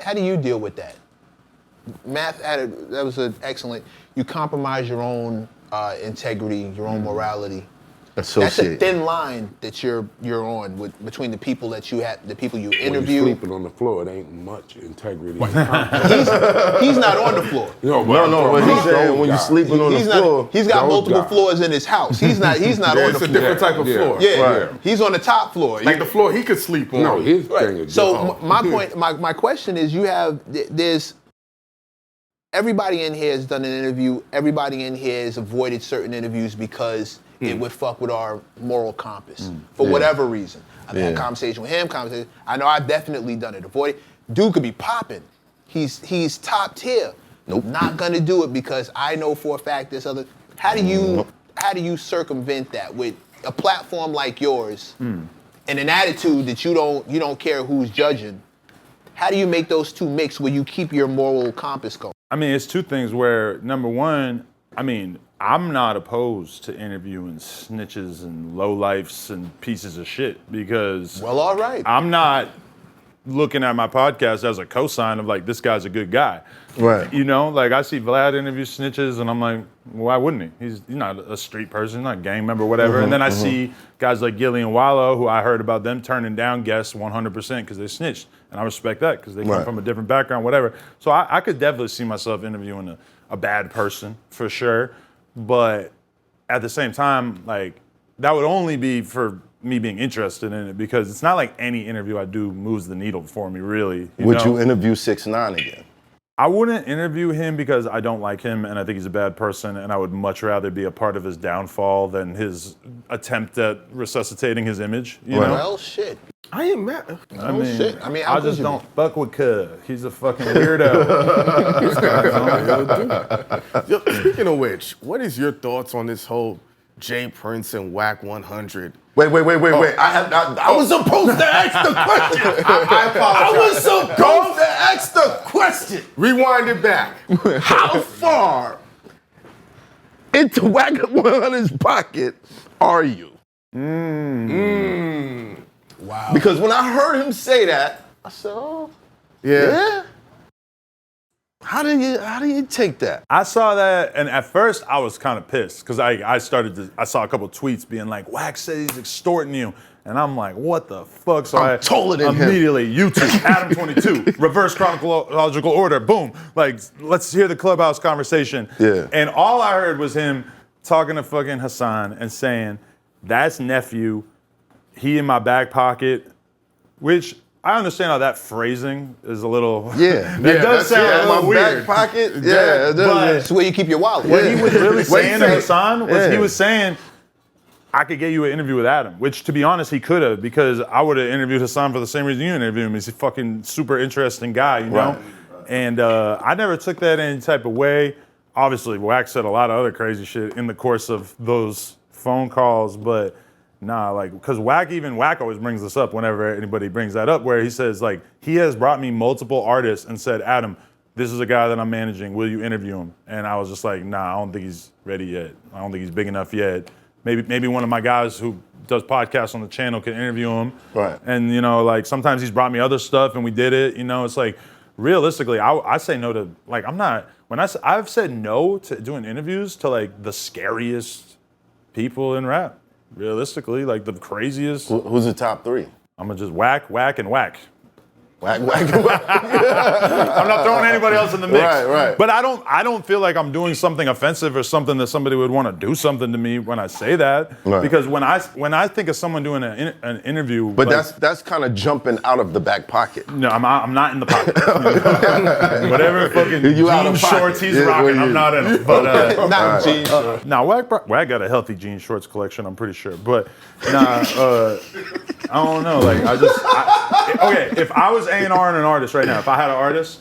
How do you deal with that? Math that was an excellent. You compromise your own integrity, your own morality. That's a thin line that you're on between the people that you have, the people you interview. When you're sleeping on the floor, it ain't much integrity. He's not on the floor. No, but he's saying when you're sleeping on the floor. He's got multiple floors in his house. He's not on the floor. It's a different type of floor. Yeah, right. He's on the top floor. Like the floor he could sleep on. No, his thing is so my point, my question is, there's everybody in here has done an interview. Everybody in here has avoided certain interviews because it would fuck with our moral compass for whatever reason. I've had a conversation with him. I know I've definitely done it. Avoid it. Dude could be popping. He's top tier. Nope. Not gonna do it because I know for a fact this other. How do you circumvent that with a platform like yours and an attitude that you don't care who's judging? How do you make those two mix where you keep your moral compass going? I mean, it's two things where, number one, I'm not opposed to interviewing snitches and lowlifes and pieces of shit because well, all right. I'm not looking at my podcast as a cosign of like, this guy's a good guy. Right. You know, like I see Vlad interview snitches and I'm like, why wouldn't he? He's not a street person, not a gang member, whatever. And then I see guys like Gilly and Wallow, who I heard about them turning down guests 100% because they snitched. And I respect that because they come from a different background, whatever. So I could definitely see myself interviewing a bad person for sure. But at the same time, like that would only be for me being interested in it because it's not like any interview I do moves the needle for me, really. Would you interview 6ix9ine again? I wouldn't interview him because I don't like him and I think he's a bad person and I would much rather be a part of his downfall than his attempt at resuscitating his image, you know? Well, shit. I ain't mad. I just don't fuck with Cuz. He's a fucking weirdo. Yo, speaking of which, what is your thoughts on this whole Jay Prince and Wack 100? Wait. I was supposed to ask the question. I apologize. I was supposed to ask the question. Rewind it back. How far into Wack 100's pocket are you? Wow. Because when I heard him say that, I said, oh, yeah? How do you take that? I saw that, and at first I was kind of pissed because I saw a couple tweets being like, Wack said he's extorting you. And I'm like, what the fuck? So I immediately, YouTube, Adam22, reverse chronological order, boom. Like, let's hear the Clubhouse conversation. Yeah. And all I heard was him talking to fucking Hassan and saying, that's nephew, he in my back pocket, which I understand how that phrasing is a little. Yeah. That does sound a little weird. Back pocket? Yeah. That's where you keep your wallet. What he was really saying to Hassan was he was saying, I could get you an interview with Adam, which to be honest, he could have because I would have interviewed Hassan for the same reason you interviewed him. He's a fucking super interesting guy, you know? Right. And I never took that in any type of way. Obviously, Wack said a lot of other crazy shit in the course of those phone calls, but nah, like, because Wack always brings this up whenever anybody brings that up, where he says, like, he has brought me multiple artists and said, Adam, this is a guy that I'm managing, will you interview him? And I was just like, nah, I don't think he's ready yet. I don't think he's big enough yet. Maybe one of my guys who does podcasts on the channel can interview him. Right. And, you know, like, sometimes he's brought me other stuff and we did it, you know, it's like, realistically, I say no to, like, I've said no to doing interviews to, like, the scariest people in rap. Realistically, like the craziest. Who's the top three? I'm gonna just Wack, and Wack. Wack. I'm not throwing anybody else in the mix. Right. But I don't feel like I'm doing something offensive or something that somebody would want to do something to me when I say that. Right. Because when I think of someone doing an interview, but like, that's kind of jumping out of the back pocket. No, I'm not in the pocket. Whatever fucking jean shorts he's rocking, I'm not in them. But not jean shorts. Nah, Wack got a healthy jean shorts collection, I'm pretty sure. But nah, I don't know. Like okay, if I was A&R and an artist right now, if I had an artist,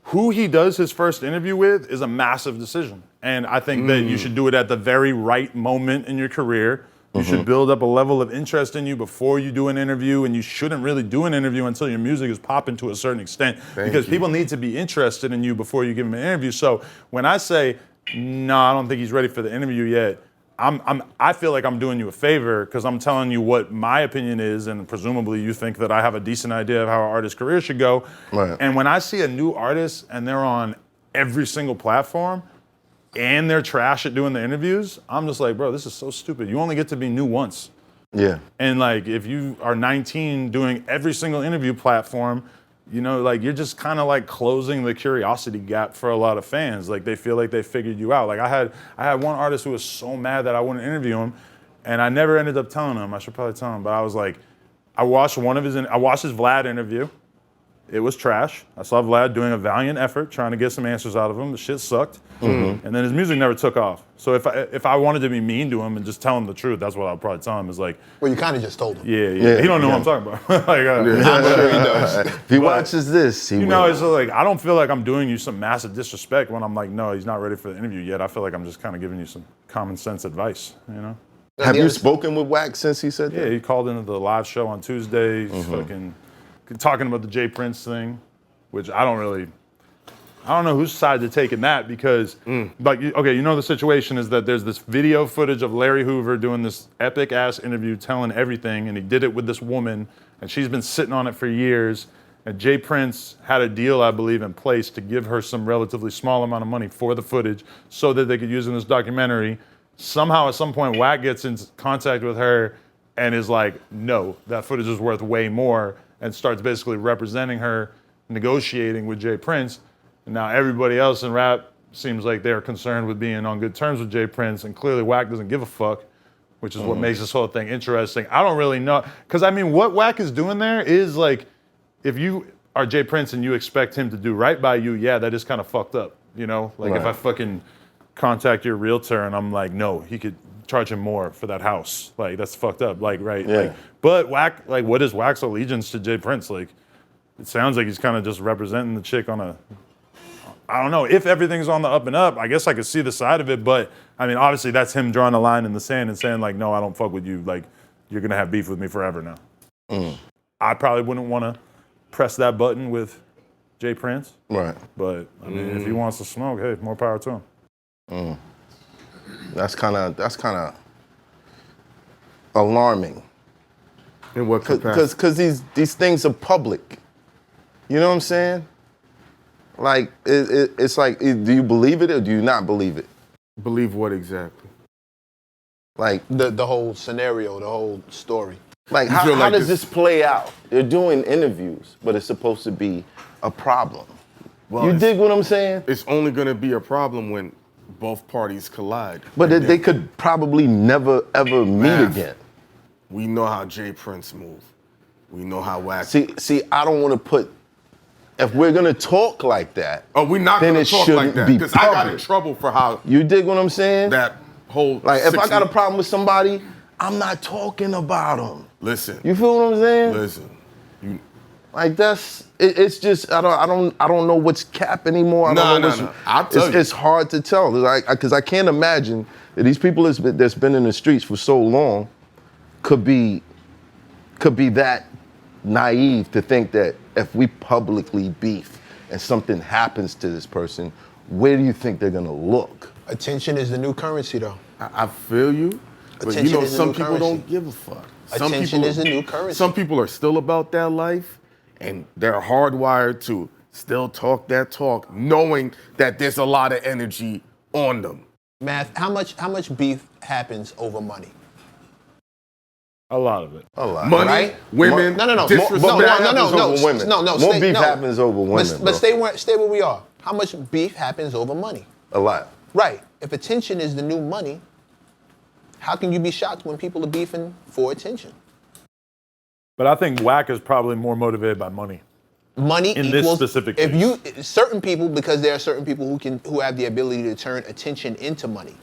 who he does his first interview with is a massive decision. And I think that you should do it at the very right moment in your career. You should build up a level of interest in you before you do an interview, and you shouldn't really do an interview until your music is popping to a certain extent because people need to be interested in you before you give them an interview. So when I say, no, I don't think he's ready for the interview yet, I feel like I'm doing you a favor because I'm telling you what my opinion is, and presumably you think that I have a decent idea of how an artist's career should go. Right. And when I see a new artist and they're on every single platform and they're trash at doing the interviews, I'm just like, bro, this is so stupid. You only get to be new once. Yeah. And like, if you are 19 doing every single interview platform, you know, like you're just kind of like closing the curiosity gap for a lot of fans. Like they feel like they figured you out. Like I had one artist who was so mad that I wouldn't interview him, and I never ended up telling him. I should probably tell him, but I was like, I watched his Vlad interview. It was trash. I saw Vlad doing a valiant effort trying to get some answers out of him. The shit sucked. Mm-hmm. And then his music never took off. So if I wanted to be mean to him and just tell him the truth, that's what I'd probably tell him is like. Well, you kind of just told him. Yeah. He don't know what I'm talking about. Like, I'm sure he does. If he watches this, he will. know, it's like, I don't feel like I'm doing you some massive disrespect when I'm like, no, he's not ready for the interview yet. I feel like I'm just kind of giving you some common sense advice, you know? Have you spoken with Wack since he said that? Yeah, he called into the live show on Tuesday, fucking talking about the Jay Prince thing, which I don't know whose side to take in that because, like, okay, you know the situation is that there's this video footage of Larry Hoover doing this epic ass interview telling everything, and he did it with this woman, and she's been sitting on it for years. And Jay Prince had a deal, I believe, in place to give her some relatively small amount of money for the footage so that they could use it in this documentary. Somehow, at some point, Wack gets in contact with her and is like, no, that footage is worth way more, and starts basically representing her, negotiating with Jay Prince. And now everybody else in rap seems like they're concerned with being on good terms with Jay Prince, and clearly Wack doesn't give a fuck, which is what makes this whole thing interesting. I don't really know, because I mean, what Wack is doing there is like, if you are Jay Prince and you expect him to do right by you, yeah, that is kind of fucked up, you know? Like if I fucking contact your realtor and I'm like, no, he could charge him more for that house. Like that's fucked up, like, right? Yeah. Like, but Wack, like what is Wack's allegiance to Jay Prince? Like, it sounds like he's kind of just representing the chick on a, I don't know, if everything's on the up and up, I guess I could see the side of it, but I mean, obviously that's him drawing a line in the sand and saying like, no, I don't fuck with you. Like, you're gonna have beef with me forever now. I probably wouldn't wanna press that button with Jay Prince. Right. But I mean, if he wants to smoke, hey, more power to him. That's kind of alarming. In what capacity? Because these things are public. You know what I'm saying? Like, it's like, do you believe it or do you not believe it? Believe what exactly? Like, The whole scenario, the whole story. like You how, feel how like does this- this play out? They're doing interviews, but it's supposed to be a problem. Well, You it's- dig what I'm saying? It's only going to be a problem when both parties collide. But And they then could probably never, ever meet Math. again. We know how Jay Prince moved. We know how Wack. See, I don't want to put, if we're going to talk like that, Oh, we're not then going it to talk like shouldn't that be because I got in public. trouble for how you dig what I'm saying? that whole. Like, if I 60 got a problem with somebody, I'm not talking about them. Listen. You feel what I'm saying? Listen. Like it's just I don't know what's cap anymore. I don't know what's, No. I'll tell you. It's hard to tell because I can't imagine that these people that's been in the streets for so long could be that naive to think that if we publicly beef and something happens to this person, where do you think they're gonna look? Attention is the new currency, though. I feel you. But Attention you know, is the some new people currency. don't give a fuck. Attention is the new currency. Some people are still about that life, and they're hardwired to still talk that talk, knowing that there's a lot of energy on them. Math, how much beef happens over money? A lot of it. A lot. Money, Right? women, No. disrespect. No. Over women. No. More stay- beef no. happens over women. But stay where we are. How much beef happens over money? A lot. Right. If attention is the new money, how can you be shocked when people are beefing for attention? But I think Wack is probably more motivated by money. Money In this equals, specific if case. you certain people, because there are certain people who have the ability to turn attention into money.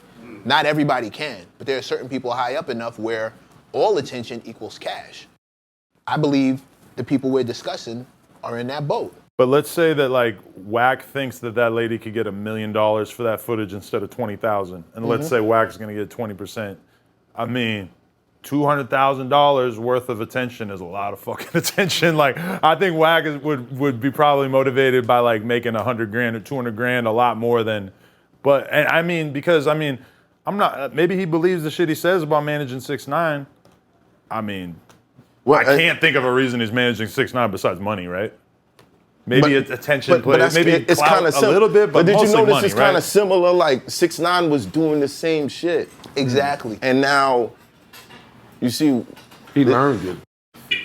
Not everybody can, but there are certain people high up enough where all attention equals cash. I believe the people we're discussing are in that boat. But let's say that like Wack thinks that lady could get $1 million for that footage instead of 20,000, and let's say Wack's gonna get 20%. I mean, $200,000 worth of attention is a lot of fucking attention. Like, I think Wack would be probably motivated by like making $100 grand or $200 grand, a lot more than. But and I mean, because I mean, I'm not. Maybe he believes the shit he says about managing 6ix9ine. I mean, Well, I can't think of a reason he's managing 6ix9ine besides money, right? Maybe it's attention play. that's, Maybe it's clout kind of a little bit, but did you mostly notice money, it's kind right? of similar? Like 6ix9ine was doing the same shit, Exactly. and now you see He learned it.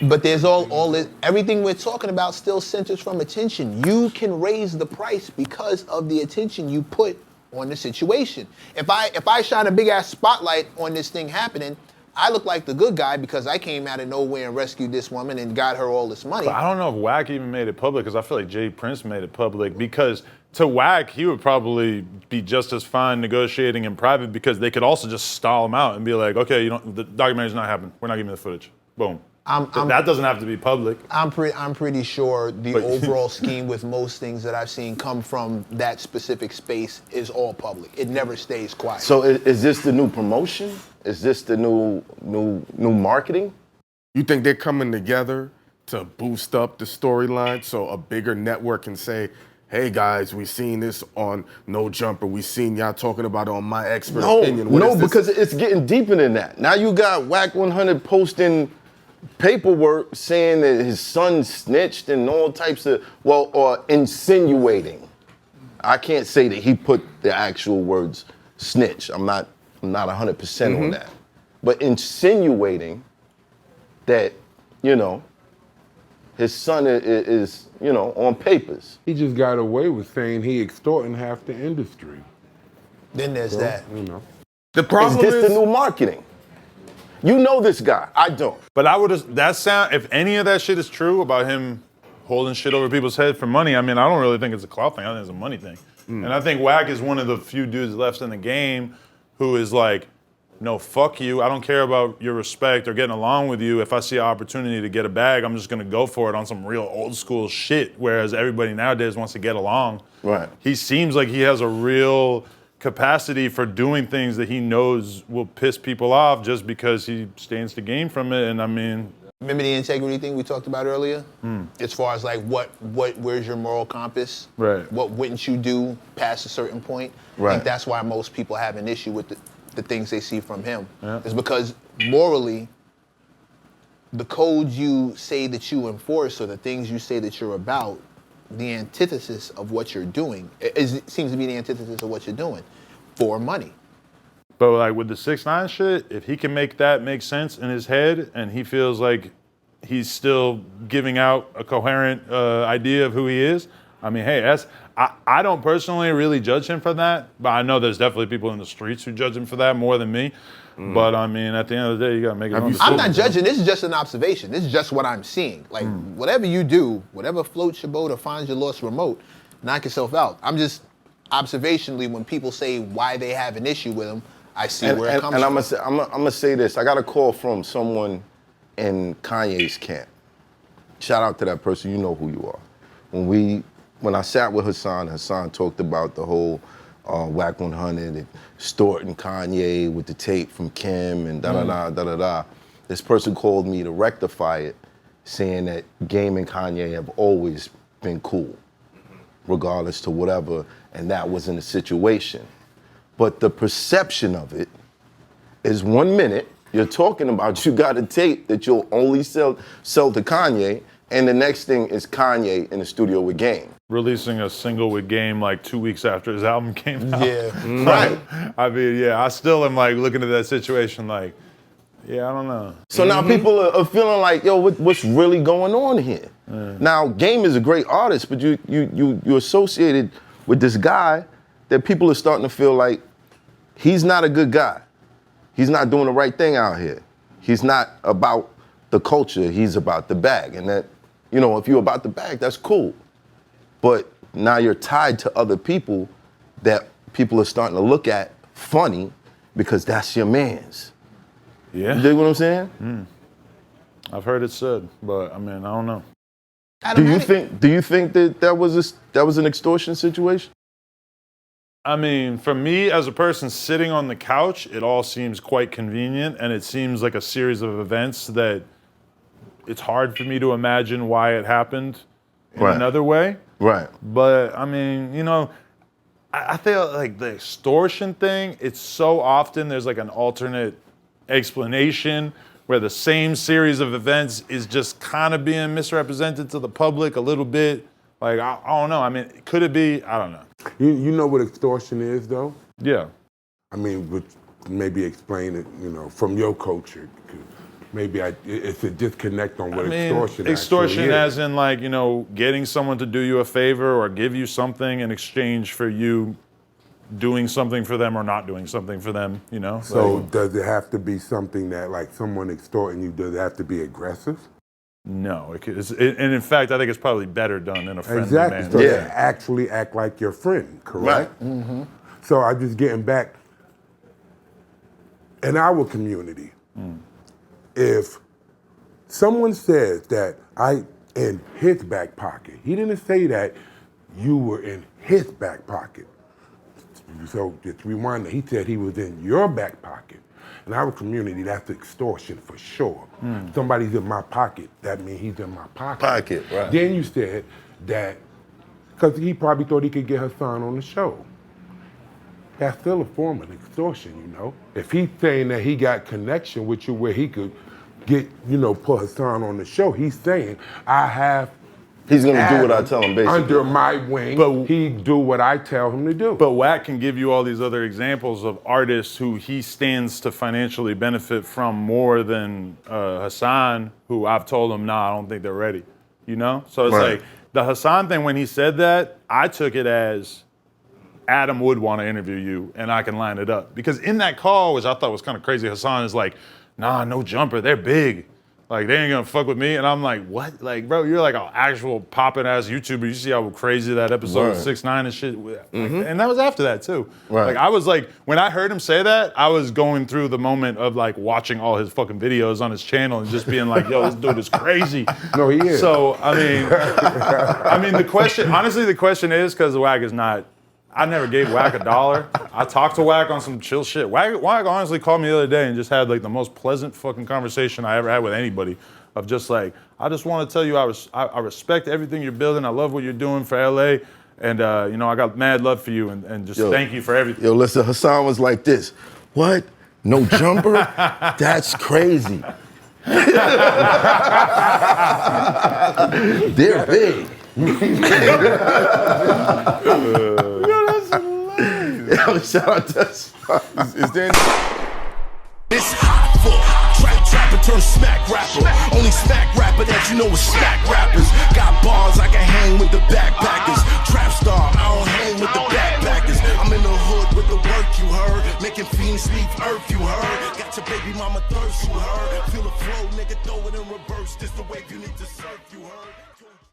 But there's all this, everything we're talking about still centers from attention. You can raise the price because of the attention you put on the situation. If I shine a big ass spotlight on this thing happening, I look like the good guy because I came out of nowhere and rescued this woman and got her all this money. But I don't know if Wack even made it public because I feel like Jay Prince made it public because to Wack, he would probably be just as fine negotiating in private because they could also just stall him out and be like, okay, the documentary's not happening. We're not giving you the footage. Boom. That doesn't have to be public. I'm pretty sure the overall scheme with most things that I've seen come from that specific space is all public. It never stays quiet. So is this the new promotion? Is this the new marketing? You think they're coming together to boost up the storyline so a bigger network can say, hey guys, we seen this on No Jumper. We seen y'all talking about it on My Expert Opinion. No, because it's getting deeper than that. Now you got Wack 100 posting paperwork saying that his son snitched and all types of, or insinuating. I can't say that he put the actual words snitch. I'm not 100% on that. But insinuating that, his son is on papers. He just got away with saying he extorting half the industry. Then there's that. The problem Is this the new marketing? You know this guy. I don't. But if any of that shit is true about him holding shit over people's head for money, I mean, I don't really think it's a clout thing. I think it's a money thing. And I think Wack is one of the few dudes left in the game who is like, no, fuck you. I don't care about your respect or getting along with you. If I see an opportunity to get a bag, I'm just gonna go for it on some real old school shit. Whereas everybody nowadays wants to get along. Right. He seems like he has a real capacity for doing things that he knows will piss people off just because he stands to gain from it. And I mean, remember the integrity thing we talked about earlier? As far as like where's your moral compass? Right. What wouldn't you do past a certain point? I Right. think that's why most people have an issue with the things they see from him. Yeah. It's because morally, the codes you say that you enforce or the things you say that you're about, the antithesis of what you're doing, it seems to be the antithesis of what you're doing for money. but like with the 6ix9ine shit, if he can make that make sense in his head and he feels like he's still giving out a coherent idea of who he is, I mean, hey, I don't personally really judge him for that, but I know there's definitely people in the streets who judge him for that more than me. But I mean, at the end of the day, you gotta make it. I'm not judging. This is just an observation. This is just what I'm seeing. Like whatever you do, whatever floats your boat or finds your lost remote, knock yourself out. I'm just observationally when people say why they have an issue with him, I see where it comes from. And I'm gonna say this. I got a call from someone in Kanye's camp. Shout out to that person. You know who you are. When I sat with Hassan talked about the whole Wack 100 and extorting Kanye with the tape from Kim and da-da-da. This person called me to rectify it, saying that Game and Kanye have always been cool, regardless to whatever, and that wasn't a situation. But the perception of it is 1 minute, you're talking about you got a tape that you'll only sell to Kanye, and the next thing is Kanye in the studio with Game. Releasing a single with Game like 2 weeks after his album came out. Yeah. Right. I mean, yeah, I still am like looking at that situation like, yeah, I don't know. So now people are feeling like, yo, what's really going on here? Now, Game is a great artist, but you're associated with this guy that people are starting to feel like he's not a good guy. He's not doing the right thing out here. He's not about the culture, he's about the bag. And that, if you're about the bag, that's cool. But now you're tied to other people that people are starting to look at funny because that's your man's. Yeah. You dig what I'm saying? I've heard it said, but I mean, I don't know. Do you think that was an extortion situation? I mean, for me as a person sitting on the couch, it all seems quite convenient, and it seems like a series of events that it's hard for me to imagine why it happened in another way. Right. But I mean, I feel like the extortion thing, it's so often there's like an alternate explanation where the same series of events is just kind of being misrepresented to the public a little bit. Like, I don't know. I mean, could it be? I don't know. You know what extortion is, though? Yeah. I mean, maybe explain it, from your culture. Maybe it's a disconnect on what extortion extortion actually as is. in like, getting someone to do you a favor or give you something in exchange for you doing something for them or not doing something for them, So does it have to be something that, like someone extorting you, does it have to be aggressive? No, and in fact, I think it's probably better done in a friendly Exactly. manner. So they actually act like your friend, correct? Right. Mm-hmm. So I'm just getting back, in our community, if someone says that in his back pocket, he didn't say that you were in his back pocket. So just rewind that, he said he was in your back pocket. In our community, that's extortion for sure. Somebody's in my pocket, that means he's in my pocket. Right. Then you said that, because he probably thought he could get Hassan on the show. That's still a form of extortion, If he's saying that he got connection with you where he could get, put Hassan on the show, he's saying, He's gonna do what I tell him, basically. Under my wing, he do what I tell him to do. But Wack can give you all these other examples of artists who he stands to financially benefit from more than Hassan, who I've told him, nah, I don't think they're ready. So it's like, the Hassan thing, when he said that, I took it as Adam would want to interview you and I can line it up. Because in that call, which I thought was kind of crazy, Hassan is like, nah, no jumper, they're big. Like, they ain't gonna fuck with me. And I'm like, what? Like, bro, you're like an actual poppin' ass YouTuber. You see how crazy that episode of 6ix9ine and shit. And that was after that too. Right. Like, I was like, when I heard him say that, I was going through the moment of like watching all his fucking videos on his channel and just being like, yo, this dude is crazy. No, he is. So, I mean, the question is, because Wack is not, I never gave Wack $1. I talked to Wack on some chill shit. Wack honestly called me the other day and just had like the most pleasant fucking conversation I ever had with anybody. Of just like, I just want to tell you I respect everything you're building. I love what you're doing for LA. And I got mad love for you and just thank you for everything. Yo, listen, Hassan was like this. What? No jumper? That's crazy. They're big. Yo, shout out to Is there It's Hoffa, trapper turned smack rapper. Only smack rapper that you know is smack rappers. Got bars, I can hang with the backpackers. Trap star, I don't hang with the backpackers. I'm in the hood with the work, you heard. Making fiends leave earth, you heard. Got your baby mama thirst, you heard. Feel the flow, nigga, throw it in reverse. This the wave you need to surf, you heard.